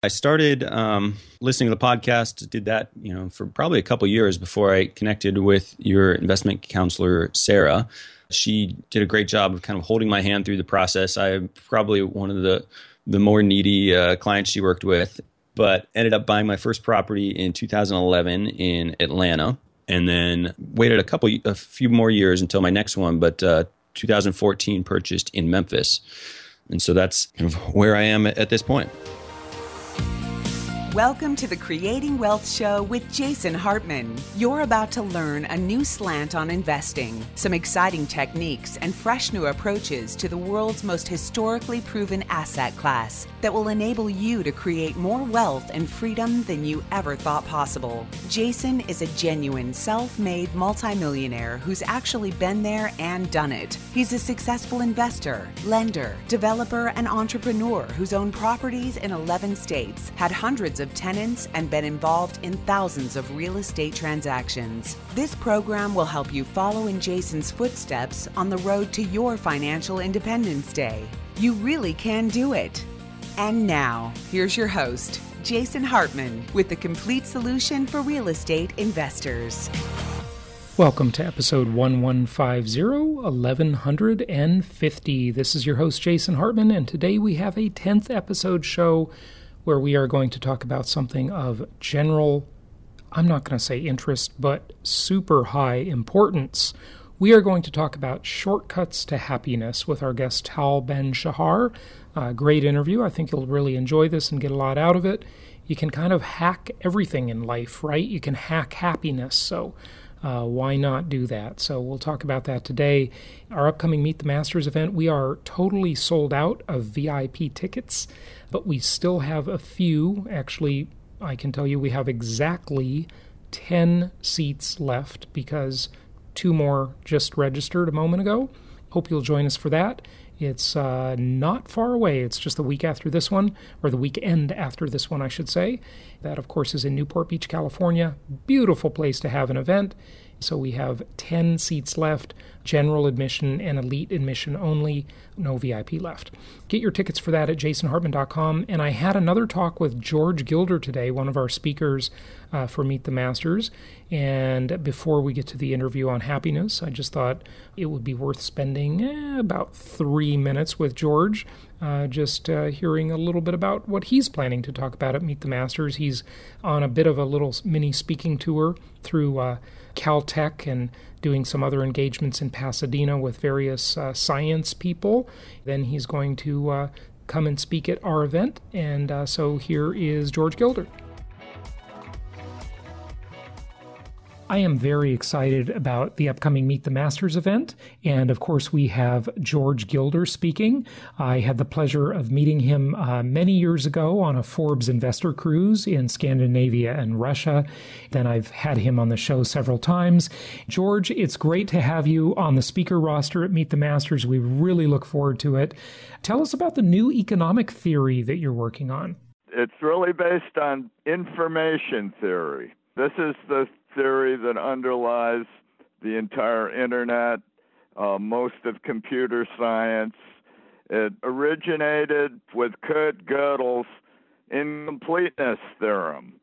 I started listening to the podcast, did that, for probably a couple years before I connected with your investment counselor, Sarah. She did a great job of kind of holding my hand through the process. I'm probably one of the more needy clients she worked with, but ended up buying my first property in 2011 in Atlanta, and then waited a few more years until my next one, but 2014 purchased in Memphis. And so that's kind of where I am at this point. Welcome to the Creating Wealth Show with Jason Hartman. You're about to learn a new slant on investing, some exciting techniques, and fresh new approaches to the world's most historically proven asset class that will enable you to create more wealth and freedom than you ever thought possible. Jason is a genuine self-made multimillionaire who's actually been there and done it. He's a successful investor, lender, developer, and entrepreneur who's owned properties in 11 states, had hundreds of tenants, and been involved in thousands of real estate transactions. This program will help you follow in Jason's footsteps on the road to your financial independence day. You really can do it. And now, here's your host, Jason Hartman, with the complete solution for real estate investors. Welcome to episode 1150. This is your host, Jason Hartman, and today we have a 10th episode show where we are going to talk about something of general, I'm not going to say interest, but super high importance. We are going to talk about shortcuts to happiness with our guest, Tal Ben-Shahar. Great interview. I think you'll really enjoy this and get a lot out of it. You can kind of hack everything in life, right? You can hack happiness, so why not do that? So we'll talk about that today. Our upcoming Meet the Masters event, we are totally sold out of VIP tickets, but we still have a few. Actually, I can tell you we have exactly 10 seats left because 2 more just registered a moment ago. Hope you'll join us for that. It's not far away. It's just the week after this one, or the weekend after this one, I should say. That, of course, is in Newport Beach, California. Beautiful place to have an event. So we have 10 seats left, general admission and elite admission only, no VIP left. Get your tickets for that at jasonhartman.com. And I had another talk with George Gilder today, one of our speakers for Meet the Masters. And before we get to the interview on happiness, I just thought it would be worth spending about 3 minutes with George, just hearing a little bit about what he's planning to talk about at Meet the Masters. He's on a bit of a little mini speaking tour through Caltech and doing some other engagements in Pasadena with various science people. Then he's going to come and speak at our event. And so here is George Gilder. I am very excited about the upcoming Meet the Masters event, and of course we have George Gilder speaking. I had the pleasure of meeting him many years ago on a Forbes investor cruise in Scandinavia and Russia. Then I've had him on the show several times. George, it's great to have you on the speaker roster at Meet the Masters. We really look forward to it. Tell us about the new economic theory that you're working on. It's really based on information theory. This is the theory that underlies the entire internet, most of computer science. It originated with Kurt Gödel's incompleteness theorem,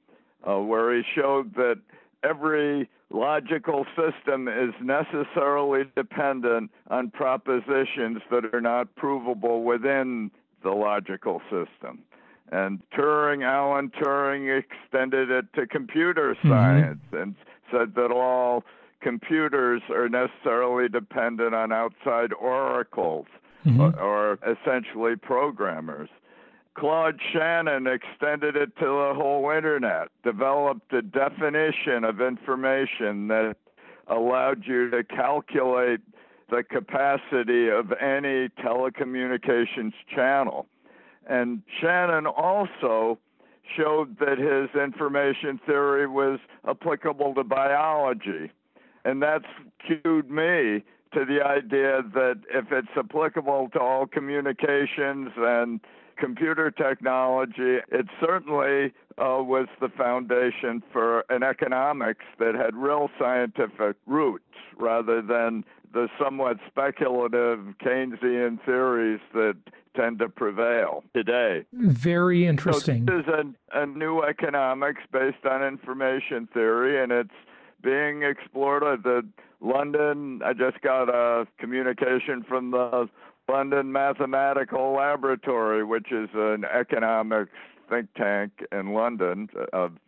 where he showed that every logical system is necessarily dependent on propositions that are not provable within the logical system. And Alan Turing extended it to computer science and said that all computers are necessarily dependent on outside oracles or essentially programmers. Claude Shannon extended it to the whole internet, developed a definition of information that allowed you to calculate the capacity of any telecommunications channel. And Shannon also showed that his information theory was applicable to biology. And that's cued me to the idea that if it's applicable to all communications and computer technology, it certainly was the foundation for an economics that had real scientific roots rather than the somewhat speculative Keynesian theories that tend to prevail today. Very interesting. So this is a new economics based on information theory, and it's being explored at the London. I just got a communication from the London Mathematical Laboratory, which is an economics think tank in London,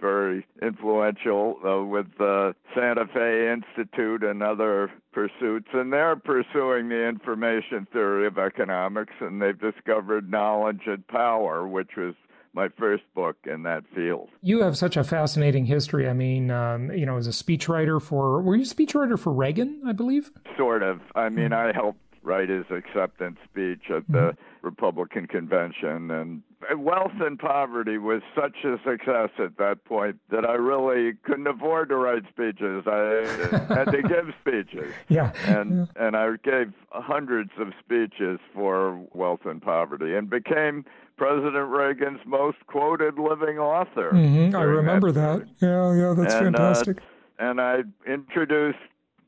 very influential with the Santa Fe Institute and other pursuits. And they're pursuing the information theory of economics, and they've discovered knowledge and power, which was my first book in that field. You have such a fascinating history. I mean, as a speechwriter were you a speechwriter for Reagan, I believe? Sort of. I mean, I helped write his acceptance speech at the Republican convention, and wealth and poverty was such a success at that point that I really couldn't afford to write speeches. I had to give speeches. Yeah. And I gave hundreds of speeches for wealth and poverty and became President Reagan's most quoted living author. I remember that. Yeah, that's fantastic. And I introduced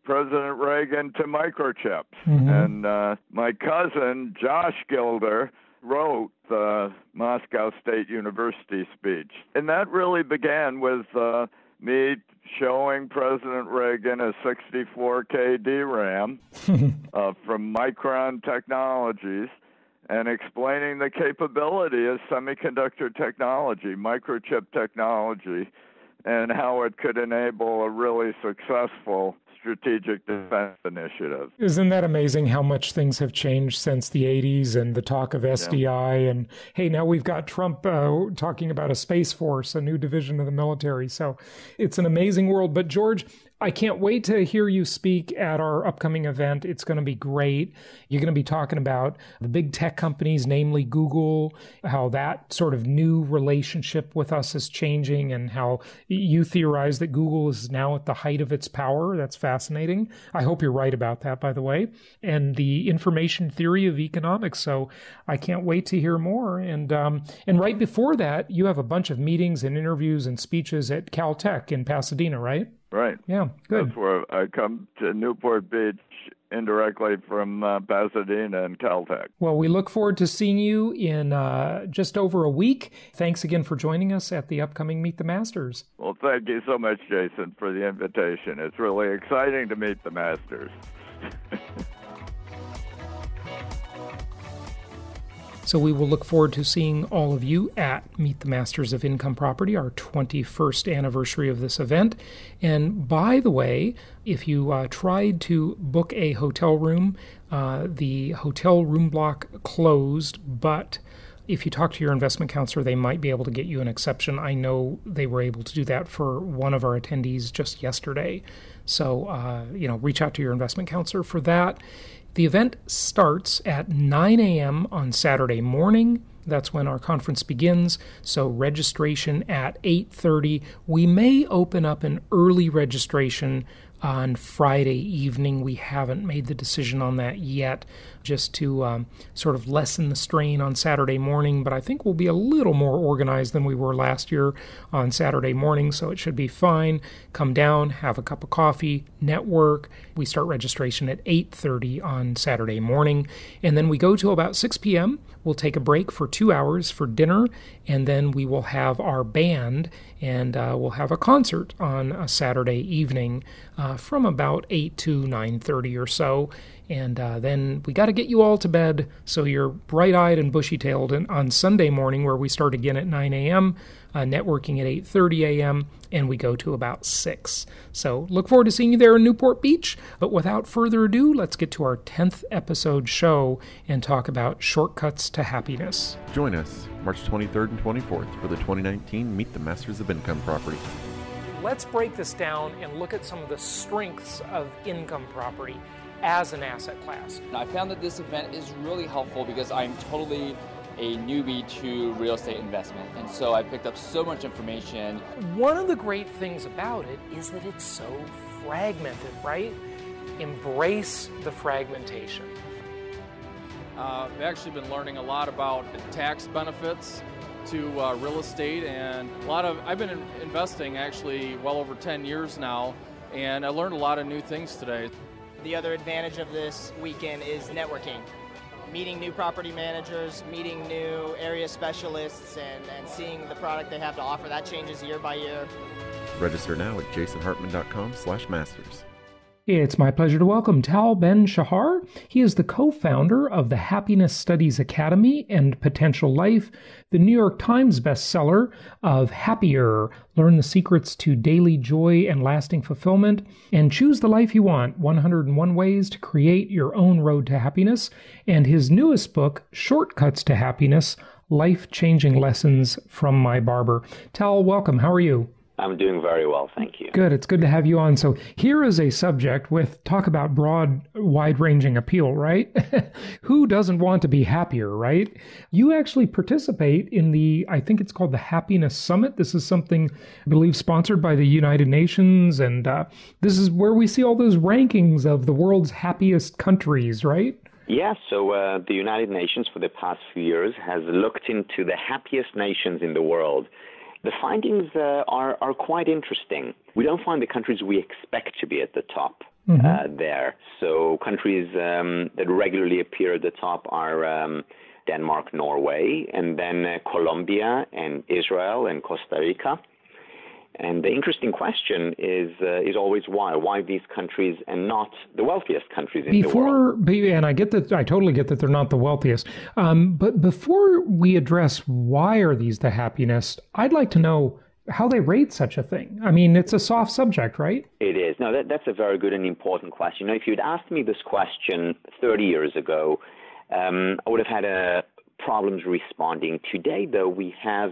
President Reagan to microchips. And my cousin, Josh Gilder, wrote the Moscow State University speech. And that really began with me showing President Reagan a 64K DRAM from Micron Technologies and explaining the capability of semiconductor technology, microchip technology, and how it could enable a really successful strategic defense initiative. Isn't that amazing how much things have changed since the 80s and the talk of SDI? And hey, now we've got Trump talking about a space force, a new division of the military. So it's an amazing world. But George, I can't wait to hear you speak at our upcoming event. It's going to be great. You're going to be talking about the big tech companies, namely Google, how that sort of new relationship with us is changing, and how you theorize that Google is now at the height of its power. That's fascinating. I hope you're right about that, by the way. And the information theory of economics. So I can't wait to hear more. And right before that, you have a bunch of meetings and interviews and speeches at Caltech in Pasadena, right? Right. Yeah, good. That's where I come to Newport Beach indirectly from Pasadena and Caltech. Well, we look forward to seeing you in just over a week. Thanks again for joining us at the upcoming Meet the Masters. Well, thank you so much, Jason, for the invitation. It's really exciting to meet the Masters. So we will look forward to seeing all of you at Meet the Masters of Income Property, our 21st anniversary of this event. And by the way, if you tried to book a hotel room, the hotel room block closed, but if you talk to your investment counselor, they might be able to get you an exception. I know they were able to do that for one of our attendees just yesterday. So, reach out to your investment counselor for that. The event starts at 9 a.m. on Saturday morning. That's when our conference begins. So registration at 8:30. We may open up an early registration on Friday evening. We haven't made the decision on that yet, just to sort of lessen the strain on Saturday morning. But I think we'll be a little more organized than we were last year on Saturday morning, so it should be fine. Come down, have a cup of coffee, network. We start registration at 8:30 on Saturday morning, and then we go till about 6 p.m. We'll take a break for 2 hours for dinner, and then we will have our band, and we'll have a concert on a Saturday evening from about 8 to 9:30 or so. And then we got to get you all to bed so you're bright-eyed and bushy-tailed on Sunday morning, where we start again at 9 a.m., networking at 8:30 a.m., and we go to about 6. So look forward to seeing you there in Newport Beach. But without further ado, let's get to our 10th episode show and talk about shortcuts to happiness. Join us March 23rd and 24th for the 2019 Meet the Masters of Income Property. Let's break this down and look at some of the strengths of income property as an asset class. I found that this event is really helpful because I'm totally a newbie to real estate investment, and so I picked up so much information. One of the great things about it is that it's so fragmented, right? Embrace the fragmentation. I've actually been learning a lot about tax benefits to real estate, and I've been investing actually well over 10 years now, and I learned a lot of new things today. The other advantage of this weekend is networking. Meeting new property managers, meeting new area specialists, and seeing the product they have to offer. That changes year by year. Register now at jasonhartman.com/masters. It's my pleasure to welcome Tal Ben-Shahar. He is the co-founder of the Happiness Studies Academy and Potential Life, the New York Times bestseller of Happier, Learn the Secrets to Daily Joy and Lasting Fulfillment, and Choose the Life You Want, 101 Ways to Create Your Own Road to Happiness, and his newest book, Shortcuts to Happiness, Life-Changing Lessons from My Barber. Tal, welcome. How are you? I'm doing very well, thank you. Good. It's good to have you on. So here is a subject with talk about broad, wide-ranging appeal, right? Who doesn't want to be happier, right? You actually participate in I think it's called the Happiness Summit. This is something, I believe, sponsored by the United Nations. And this is where we see all those rankings of the world's happiest countries, right? Yeah, so the United Nations for the past few years has looked into the happiest nations in the world. The findings are quite interesting. We don't find the countries we expect to be at the top there. So countries that regularly appear at the top are Denmark, Norway, and then Colombia and Israel and Costa Rica. And the interesting question is always why? Why these countries and not the wealthiest countries in the world? And I totally get that they're not the wealthiest. But before we address why are these the happiest, I'd like to know how they rate such a thing. I mean, it's a soft subject, right? It is. No, that's a very good and important question. You know, if you'd asked me this question 30 years ago, I would have had problems responding. Today, though, we have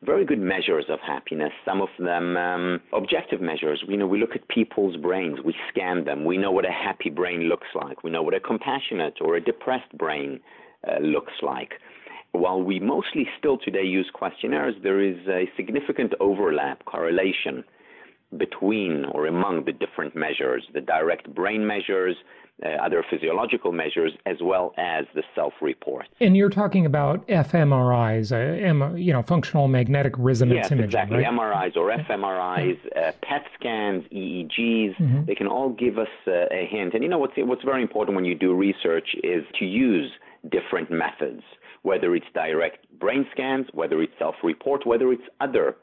very good measures of happiness, some of them objective measures. We look at people's brains, we scan them, we know what a happy brain looks like, we know what a compassionate or a depressed brain looks like. While we mostly still today use questionnaires, there is a significant overlap, correlation between or among the different measures, the direct brain measures, other physiological measures, as well as the self-report. And you're talking about fMRIs, functional magnetic resonance imaging, exactly. Right? MRIs or fMRIs, PET scans, EEGs, they can all give us a hint. And what's very important when you do research is to use different methods, whether it's direct brain scans, whether it's self-report, whether it's other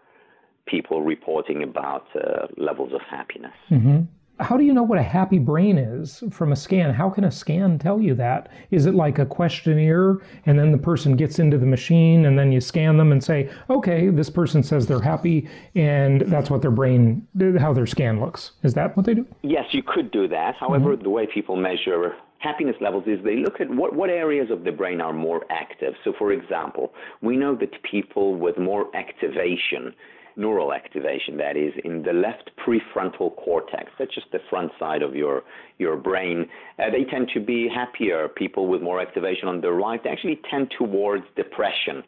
people reporting about levels of happiness. Mm-hmm. How do you know what a happy brain is from a scan? How can a scan tell you that? Is it like a questionnaire and then the person gets into the machine and then you scan them and say, okay, this person says they're happy and that's what how their scan looks. Is that what they do? Yes, you could do that. However, the way people measure happiness levels is they look at what areas of the brain are more active. So, for example, we know that people with more activation, neural activation, that is, in the left prefrontal cortex, that's just the front side of your brain, they tend to be happier. People with more activation on the right, they actually tend towards depression.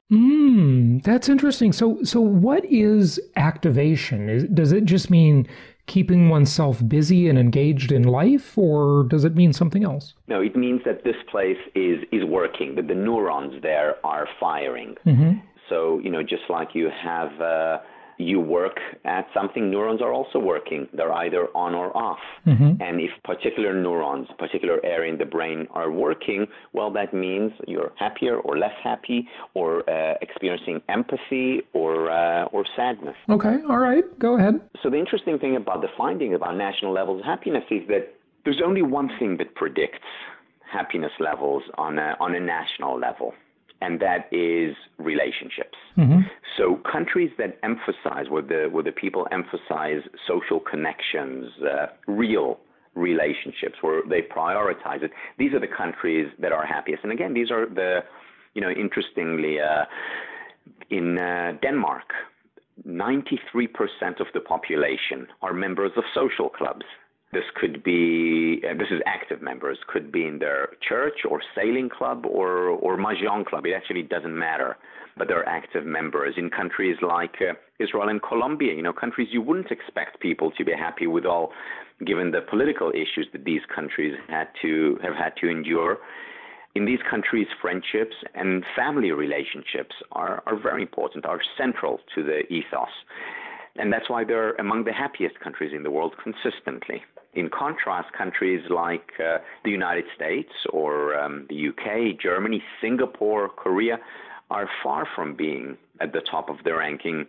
That's interesting. So what is activation? Does it just mean keeping oneself busy and engaged in life, or does it mean something else? No, it means that this place is working, that the neurons there are firing. So, just like you have... you work at something, neurons are also working. They're either on or off. And if particular neurons, particular area in the brain are working, well, that means you're happier or less happy or experiencing empathy or sadness. Okay, all right, go ahead. So the interesting thing about the finding about national levels of happiness is that there's only one thing that predicts happiness levels on a national level, and that is relationships. So countries that emphasize, where the people emphasize social connections, real relationships, where they prioritize it, these are the countries that are happiest. And again, these are interestingly, in Denmark, 93% of the population are members of social clubs. This is active members, could be in their church or sailing club or mahjong club. It actually doesn't matter, but they're active members. In countries like Israel and Colombia, countries you wouldn't expect people to be happy with, all given the political issues that these countries have had to endure. in these countries, friendships and family relationships are very important, are central to the ethos. And that's why they're among the happiest countries in the world consistently. In contrast, countries like the United States or the UK, Germany, Singapore, Korea are far from being at the top of the ranking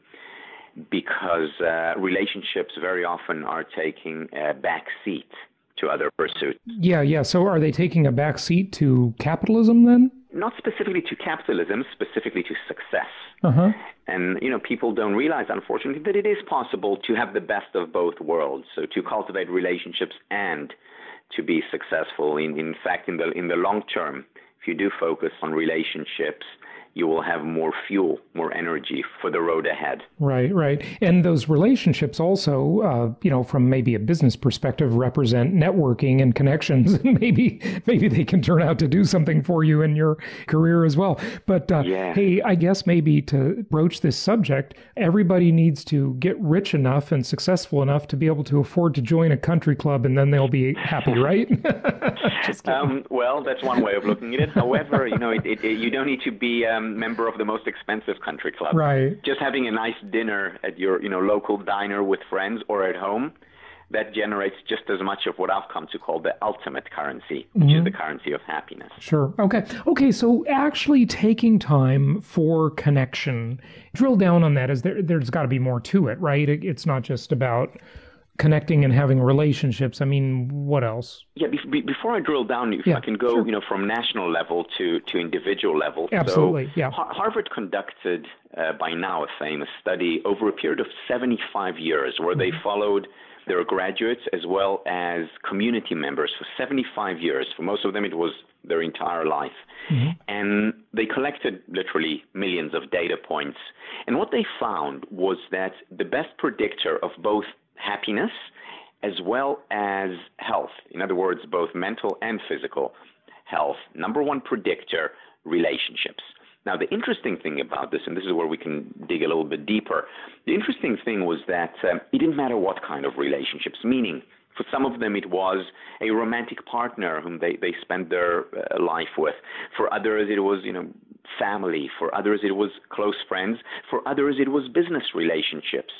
because relationships very often are taking a back seat to other pursuits. Yeah. So are they taking a back seat to capitalism then? Not specifically to capitalism, specifically to success. Uh-huh. And, people don't realize, unfortunately, that it is possible to have the best of both worlds. So to cultivate relationships and to be successful. In fact, in the long term, if you do focus on relationships, you will have more fuel, more energy for the road ahead. Right. And those relationships also, from maybe a business perspective, represent networking and connections. And maybe they can turn out to do something for you in your career as well. But hey, I guess maybe to broach this subject, everybody needs to get rich enough and successful enough to be able to afford to join a country club, and then they'll be happy, right? Well, that's one way of looking at it. However, you don't need to be member of the most expensive country club. Right. Just having a nice dinner at your local diner with friends or at home, that generates just as much of what I've come to call the ultimate currency, which is the currency of happiness. Sure. Okay. So actually taking time for connection, drill down on that. There's got to be more to it, right? It's not just about connecting and having relationships. I mean, what else? Yeah, before I drill down, if I can go, from national level to individual level. Absolutely, so, Harvard conducted by now a famous study over a period of 75 years where they followed their graduates as well as community members for 75 years. For most of them, it was their entire life. And they collected literally millions of data points. And what they found was that the best predictor of both happiness as well as health, in other words, both mental and physical health, number one predictor, relationships. Now, the interesting thing about this, and this is where we can dig a little bit deeper, the interesting thing was that it didn't matter what kind of relationships, meaning for some of them it was a romantic partner whom they spent their life with. For others it was, family. For others it was close friends. For others it was business relationships.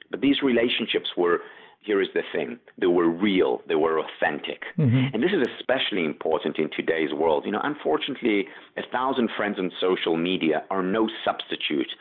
But these relationships were, here is the thing, they were real, they were authentic. And this is especially important in today's world. Unfortunately, 1,000 friends on social media are no substitute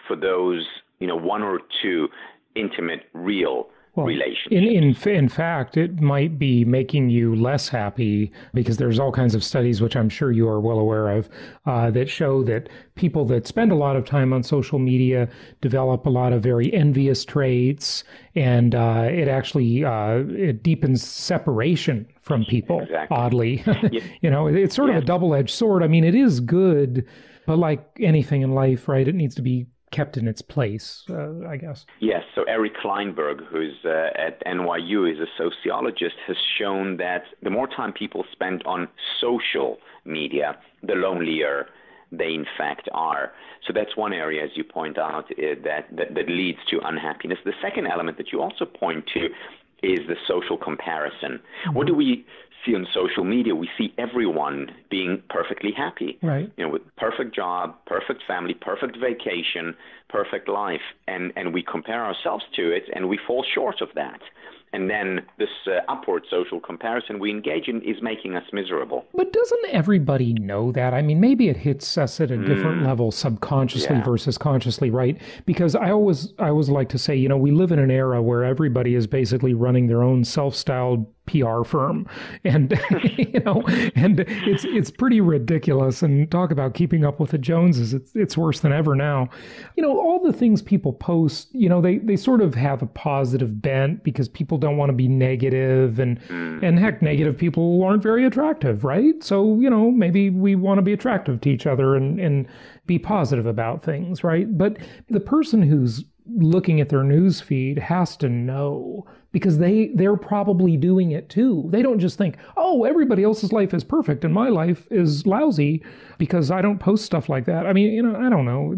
for those, one or two intimate, real relationships. In fact, it might be making you less happy because there's all kinds of studies, which I'm sure you are well aware of, that show that people that spend a lot of time on social media develop a lot of very envious traits, and it actually it deepens separation from people, oddly. It's sort of a double-edged sword. I mean, it is good, but like anything in life, right, it needs to be kept in its place, I guess. Yes. So Eric Kleinberg, who's at NYU, is a sociologist, has shown that the more time people spend on social media, the lonelier they in fact are. So that's one area, as you point out, that leads to unhappiness. The second element that you also point to is the social comparison. What do we see on social media? We see everyone being perfectly happy, right? With perfect job, perfect family, perfect vacation, perfect life, and we compare ourselves to it, and we fall short of that. And then this upward social comparison we engage in is making us miserable. But doesn't everybody know that? I mean, maybe it hits us at a different level, subconsciously versus consciously, right? Because I always like to say, we live in an era where everybody is basically running their own self-styled PR firm, and and it's pretty ridiculous. And talk about keeping up with the Joneses, it's worse than ever now. All the things people post, they sort of have a positive bent because people don't want to be negative, and heck, negative people aren't very attractive, right? So maybe we want to be attractive to each other and be positive about things, right? But the person who's looking at their news feed has to know, because they're probably doing it too. They don't just think, oh, everybody else's life is perfect and my life is lousy because I don't post stuff like that. I mean, I don't know.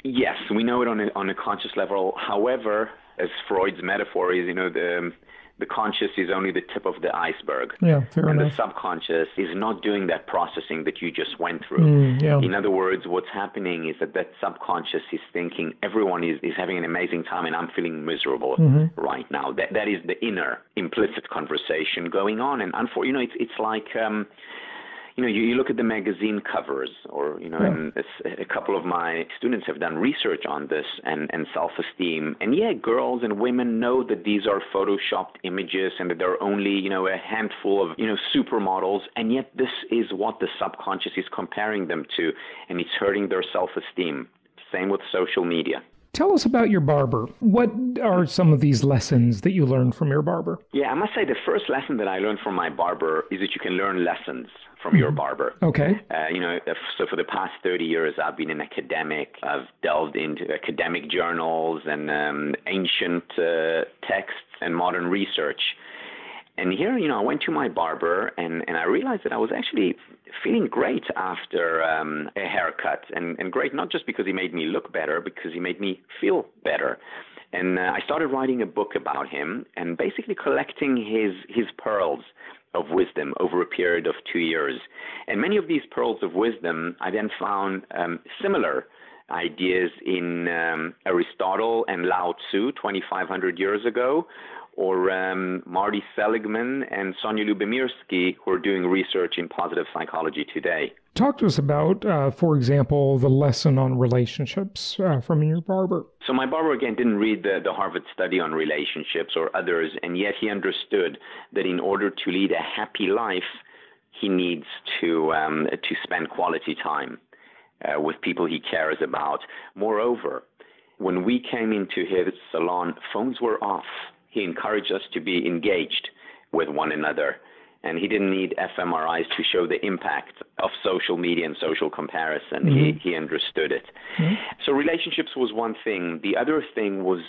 Yes, we know it on a conscious level. However, as Freud's metaphor is, the conscious is only the tip of the iceberg. Yeah, fair and enough. The subconscious is not doing that processing that you just went through. In other words, what's happening is that subconscious is thinking everyone is having an amazing time and I'm feeling miserable right now. That is the inner implicit conversation going on. And it's like... you look at the magazine covers, or, and a couple of my students have done research on this and self-esteem. And girls and women know that these are photoshopped images and that there are only, a handful of, supermodels. And yet this is what the subconscious is comparing them to, and it's hurting their self-esteem. Same with social media. Tell us about your barber. What are some of these lessons that you learned from your barber? Yeah, I must say the first lesson that I learned from my barber is that you can learn lessons from your barber. Okay. So for the past 30 years, I've been an academic. I've delved into academic journals and ancient texts and modern research. And here, I went to my barber and I realized that I was actually feeling great after a haircut. And great not just because he made me look better, because he made me feel better. And I started writing a book about him and basically collecting his pearls of wisdom over a period of 2 years. And many of these pearls of wisdom, I then found similar ideas in Aristotle and Lao Tzu 2,500 years ago, or Marty Seligman and Sonia Lyubomirsky, who are doing research in positive psychology today. Talk to us about, for example, the lesson on relationships from your barber. So my barber, again, didn't read the Harvard study on relationships or others, and yet he understood that in order to lead a happy life, he needs to spend quality time with people he cares about. Moreover, when we came into his salon, phones were off. He encouraged us to be engaged with one another. And he didn't need fMRIs to show the impact of social media and social comparison. He understood it. So relationships was one thing. The other thing was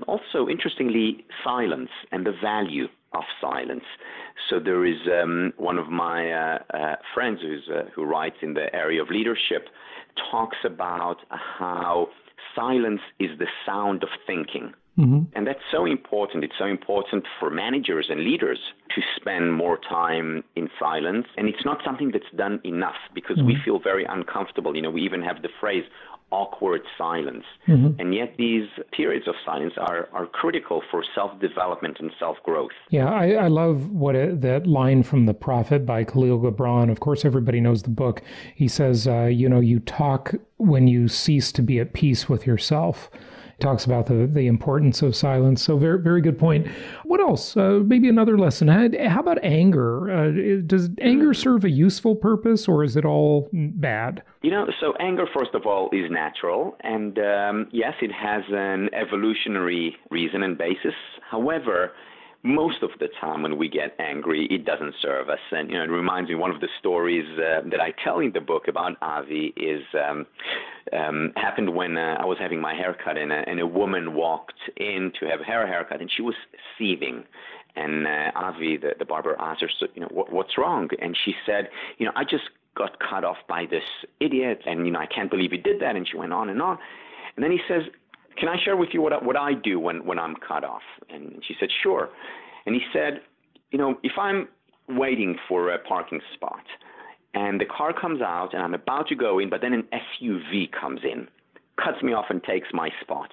also, interestingly, silence and the value of silence. So there is one of my friends who writes in the area of leadership, talks about how silence is the sound of thinking. And that's so important. It's so important for managers and leaders to spend more time in silence. And it's not something that's done enough because we feel very uncomfortable. We even have the phrase awkward silence. And yet these periods of silence are critical for self-development and self-growth. Yeah, I love that line from The Prophet by Khalil Gibran. Of course, everybody knows the book. He says, you talk when you cease to be at peace with yourself. Talks about the importance of silence. So very, very good point. What else? Maybe another lesson. How about anger? Does anger serve a useful purpose, or is it all bad? So anger, first of all, is natural. And yes, it has an evolutionary reason and basis. However, most of the time when we get angry, it doesn't serve us. And, it reminds me, one of the stories that I tell in the book about Avi happened when I was having my haircut, and a woman walked in to have her haircut, and she was seething. And Avi, the barber, asked her, what's wrong? And she said, I just got cut off by this idiot, and, I can't believe he did that. And she went on. And then he says, can I share with you what I do when I'm cut off? And she said, sure. And he said, if I'm waiting for a parking spot and the car comes out and I'm about to go in, but then an SUV comes in, cuts me off and takes my spot.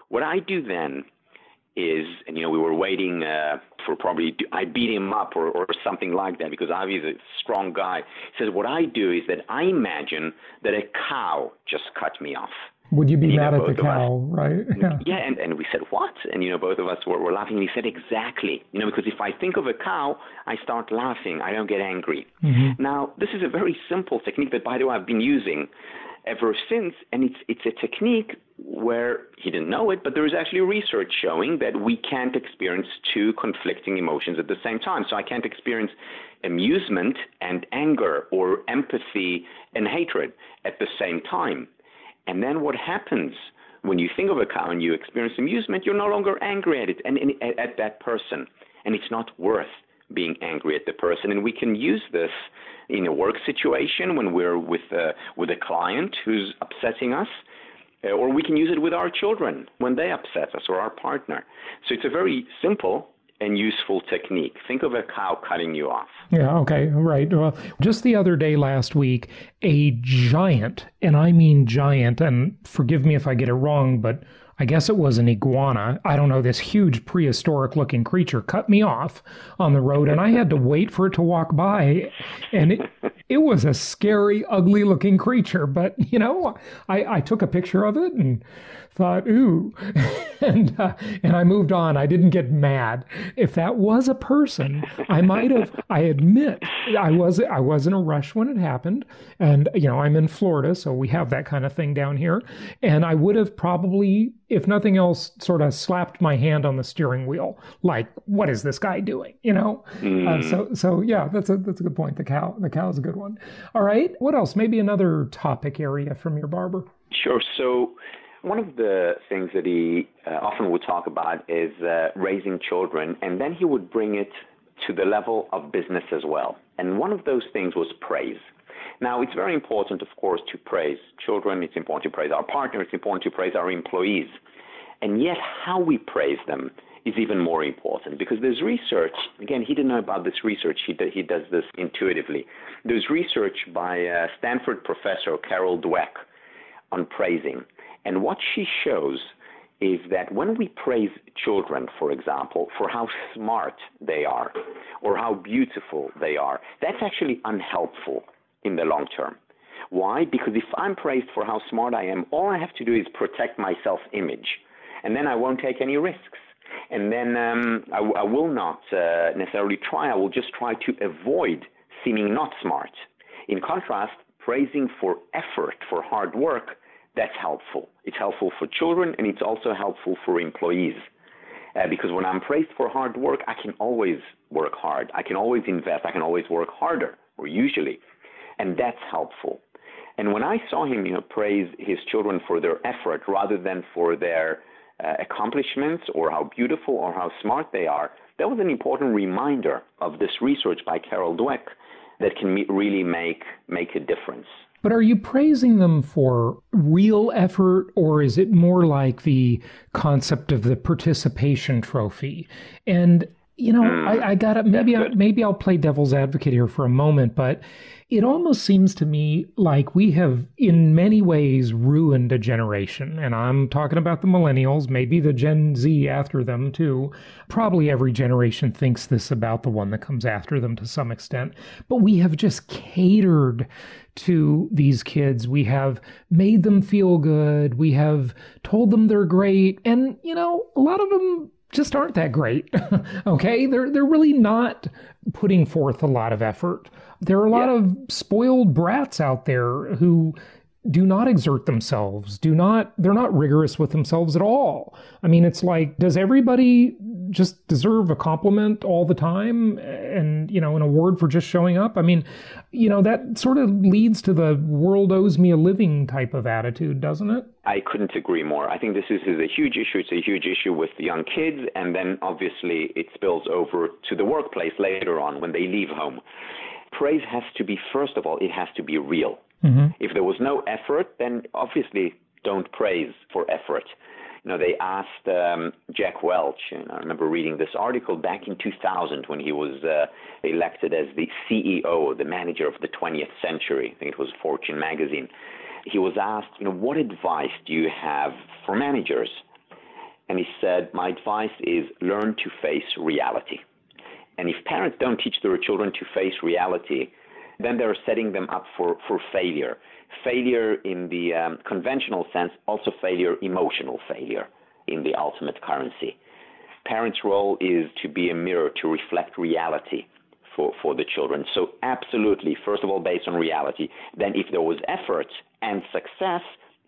What I do then is, and we were waiting for probably, I beat him up or something like that because Avi is a strong guy. He says, what I do is that I imagine that a cow just cut me off. Would you be mad at the cow, right? Yeah, and we said, what? And, both of us were laughing. And he said, exactly. Because if I think of a cow, I start laughing. I don't get angry. Now, this is a very simple technique that, by the way, I've been using ever since. And it's a technique where he didn't know it, but there is actually research showing that we can't experience two conflicting emotions at the same time. So I can't experience amusement and anger or empathy and hatred at the same time. And then what happens when you think of a cow and you experience amusement, you're no longer angry at it and at that person. And it's not worth being angry at the person. And we can use this in a work situation when we're with a client who's upsetting us. Or we can use it with our children when they upset us, or our partner. So it's a very simple and useful technique. Think of a cow cutting you off. Yeah, okay, right. Well, just the other day last week, a giant, and I mean giant, and forgive me if I get it wrong, but I guess it was an iguana. I don't know, this huge prehistoric looking creature cut me off on the road, and I had to wait for it to walk by. And it was a scary, ugly looking creature. But, you know, I took a picture of it and thought, ooh, and I moved on. I didn't get mad. If that was a person, I might have, I admit, I was in a rush when it happened. And, you know, I'm in Florida, so we have that kind of thing down here. And I would have probably, if nothing else, sort of slapped my hand on the steering wheel. Like, what is this guy doing? You know? So yeah, that's a good point. The cow is a good one. All right. What else? Maybe another topic area from your barber. Sure. So one of the things that he often would talk about is raising children, and then he would bring it to the level of business as well. And one of those things was praise. Now, it's very important, of course, to praise children. It's important to praise our partner. It's important to praise our employees. And yet how we praise them is even more important, because there's research. Again, he didn't know about this research. He does this intuitively. There's research by Stanford professor Carol Dweck on praising. And what she shows is that when we praise children, for example, for how smart they are or how beautiful they are, that's actually unhelpful in the long term. Why? Because if I'm praised for how smart I am, all I have to do is protect my self-image, and then I won't take any risks. And then I will not necessarily try. I will just try to avoid seeming not smart. In contrast, praising for effort, for hard work, that's helpful. It's helpful for children, and it's also helpful for employees. Because when I'm praised for hard work, I can always work hard. I can always invest. I can always work harder, or usually. And that's helpful. And when I saw him, praise his children for their effort rather than for their accomplishments or how beautiful or how smart they are, that was an important reminder of this research by Carol Dweck that can really make a difference. But are you praising them for real effort, or is it more like the concept of the participation trophy? And, I got to, maybe I'll play devil's advocate here for a moment, but it almost seems to me like we have in many ways ruined a generation. And I'm talking about the millennials, maybe the Gen Z after them too. Probably every generation thinks this about the one that comes after them to some extent. But we have just catered to these kids. We have made them feel good. We have told them they're great. And, a lot of them just aren't that great. Okay? They're really not putting forth a lot of effort. There are a lot of spoiled brats out there who do not exert themselves, they're not rigorous with themselves at all. I mean, it's like, does everybody just deserve a compliment all the time and, an award for just showing up? I mean, that sort of leads to the world owes me a living type of attitude, doesn't it? I couldn't agree more. I think this is a huge issue. It's a huge issue with the young kids, and then obviously it spills over to the workplace later on when they leave home. Praise has to be, first of all, it has to be real. Mm-hmm. If there was no effort, then obviously don't praise for effort. They asked Jack Welch, and I remember reading this article back in 2000 when he was elected as the CEO, the manager of the 20th century. I think it was Fortune magazine. He was asked, what advice do you have for managers? And he said, my advice is learn to face reality. And if parents don't teach their children to face reality, then they're setting them up for failure. Failure in the conventional sense, also emotional failure in the ultimate currency. Parents' role is to be a mirror, to reflect reality for the children. So absolutely, first of all, based on reality. Then if there was effort and success,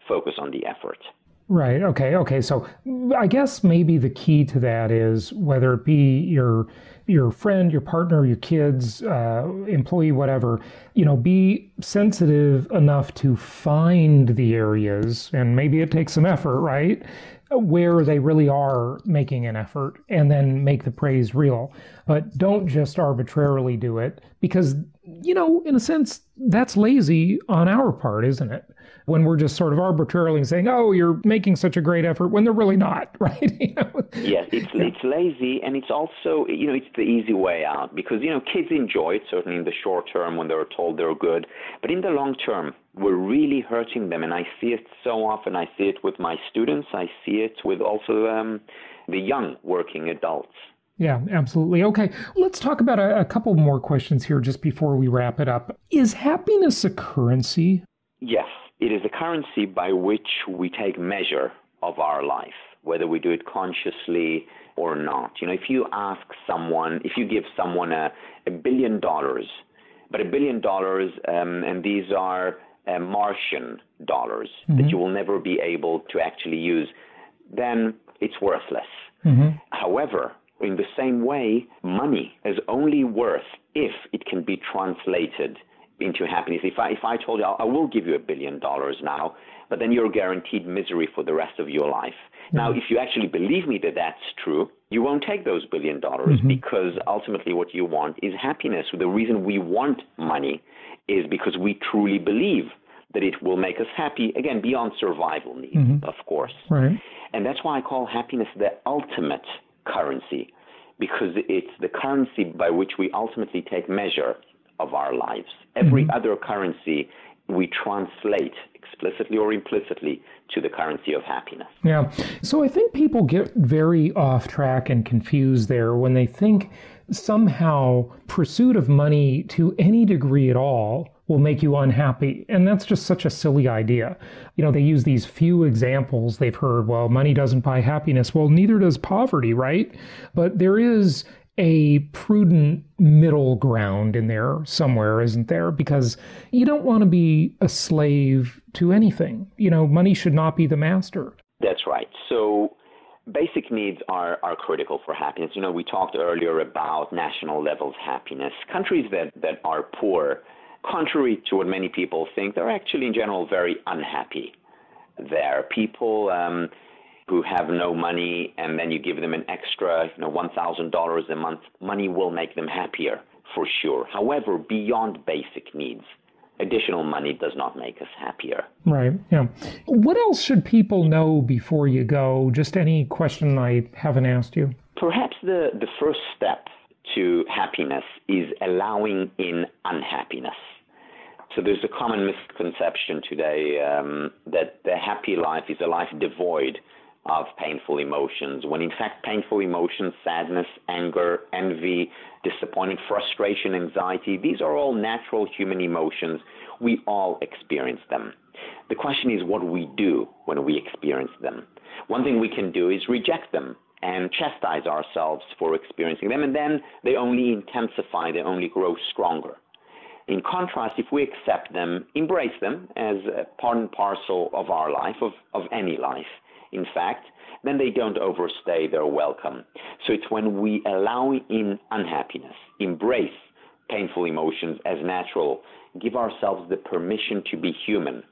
focus on the effort. Right. Okay. So I guess maybe the key to that is whether it be your friend, your partner, your kids, employee, whatever, be sensitive enough to find the areas, and maybe it takes some effort, right, where they really are making an effort and then make the praise real. But don't just arbitrarily do it because, in a sense, that's lazy on our part, isn't it? When we're just sort of arbitrarily saying, oh, you're making such a great effort when they're really not, right? Yes, it's lazy, and it's also, it's the easy way out because, kids enjoy it, certainly in the short term when they're told they're good. But in the long term, we're really hurting them, and I see it so often. I see it with my students. I see it with also the young working adults. Yeah, absolutely. Okay, let's talk about a couple more questions here just before we wrap it up. Is happiness a currency? Yes, it is a currency by which we take measure of our life, whether we do it consciously or not. If you give someone $1 billion, but $1 billion, and these are Martian dollars that you will never be able to actually use, then it's worthless. However, in the same way, money is only worth if it can be translated into happiness. If I told you, I will give you $1 billion now, but then you're guaranteed misery for the rest of your life. Now, if you actually believe me that that's true, you won't take those $1 billion because ultimately what you want is happiness. So the reason we want money is because we truly believe that it will make us happy, again, beyond survival needs, of course. Right. And that's why I call happiness the ultimate currency, because it's the currency by which we ultimately take measure of our lives. Every other currency we translate explicitly or implicitly to the currency of happiness. Yeah. So I think people get very off track and confused there when they think somehow pursuit of money to any degree at all will make you unhappy. And that's just such a silly idea. They use these few examples they've heard. Well, money doesn't buy happiness. Well, neither does poverty, right? But there is a prudent middle ground in there somewhere, isn't there? Because you don't want to be a slave to anything. Money should not be the master. That's right. So basic needs are critical for happiness. We talked earlier about national levels happiness. Countries that are poor, contrary to what many people think, they're actually in general very unhappy there. People who have no money and then you give them an extra $1,000 a month, money will make them happier for sure. However, beyond basic needs, additional money does not make us happier. Right, yeah. What else should people know before you go? Just any question I haven't asked you? Perhaps the first step to happiness is allowing in unhappiness. So there's a common misconception today that the happy life is a life devoid of painful emotions, when in fact painful emotions, sadness, anger, envy, disappointment, frustration, anxiety, these are all natural human emotions. We all experience them. The question is what we do when we experience them. One thing we can do is reject them and chastise ourselves for experiencing them, and then they only intensify, they only grow stronger. In contrast, if we accept them, embrace them as a part and parcel of our life, of any life, in fact, then they don't overstay their welcome. So it's when we allow in unhappiness, embrace painful emotions as natural, give ourselves the permission to be human,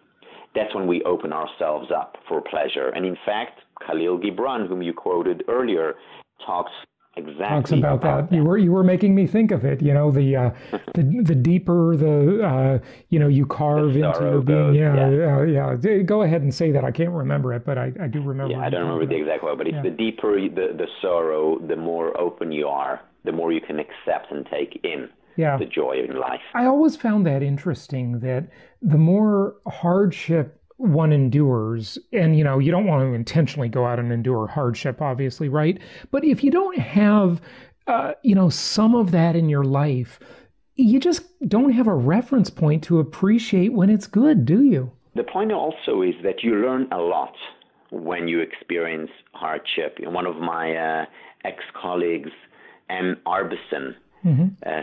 that's when we open ourselves up for pleasure. And in fact, Khalil Gibran, whom you quoted earlier, talks about that. You were making me think of it. The deeper you carve into your being. Yeah. Go ahead and say that. I can't remember it, but I do remember. Yeah, I don't remember the exact word, but it's the deeper the sorrow, the more open you are, the more you can accept and take in the joy in life. I always found that interesting, that the more hardship one endures, and you don't want to intentionally go out and endure hardship, obviously, right? But if you don't have some of that in your life, you just don't have a reference point to appreciate when it's good, do you? The point also is that you learn a lot when you experience hardship. One of my ex-colleagues, Ann Arbison,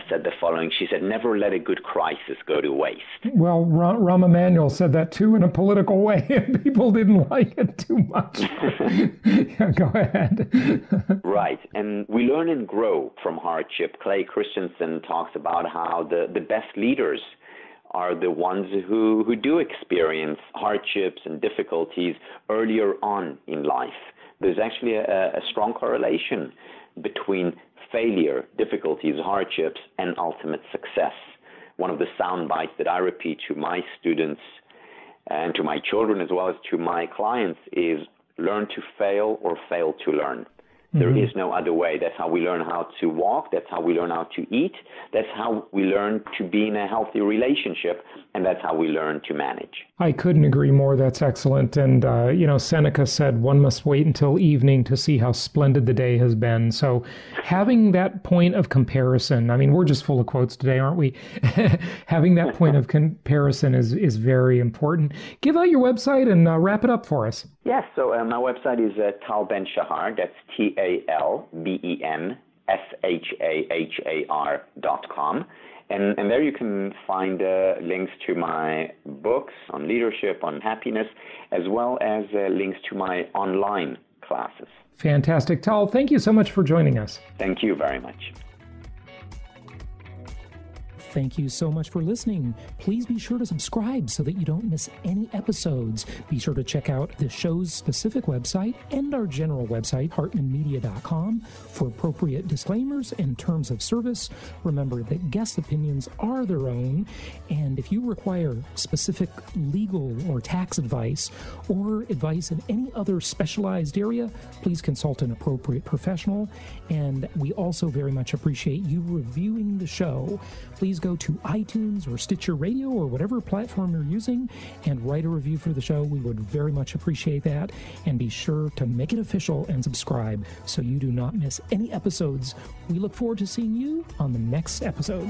said the following. She said, "Never let a good crisis go to waste." Well, Rahm Emanuel said that too in a political way, and people didn't like it too much. Go ahead. Right, and we learn and grow from hardship. Clay Christensen talks about how the best leaders are the ones who do experience hardships and difficulties earlier on in life, there's actually a strong correlation between failure, difficulties, hardships, and ultimate success. One of the sound bites that I repeat to my students and to my children as well as to my clients is learn to fail or fail to learn. There is no other way. That's how we learn how to walk. That's how we learn how to eat. That's how we learn to be in a healthy relationship. And that's how we learn to manage. I couldn't agree more. That's excellent. And, Seneca said one must wait until evening to see how splendid the day has been. So having that point of comparison, I mean, we're just full of quotes today, aren't we? Having that point of comparison is very important. Give out your website and wrap it up for us. Yes, so my website is Tal Ben-Shahar. That's TalBenshahar.com. And there you can find links to my books on leadership, on happiness, as well as links to my online classes. Fantastic. Tal, thank you so much for joining us. Thank you very much. Thank you so much for listening. Please be sure to subscribe so that you don't miss any episodes. Be sure to check out the show's specific website and our general website, hartmanmedia.com, for appropriate disclaimers and terms of service. Remember that guest opinions are their own, and if you require specific legal or tax advice or advice in any other specialized area, please consult an appropriate professional. And we also very much appreciate you reviewing the show. Please go to iTunes or Stitcher Radio or whatever platform you're using and write a review for the show. We would very much appreciate that. And be sure to make it official and subscribe so you do not miss any episodes. We look forward to seeing you on the next episode.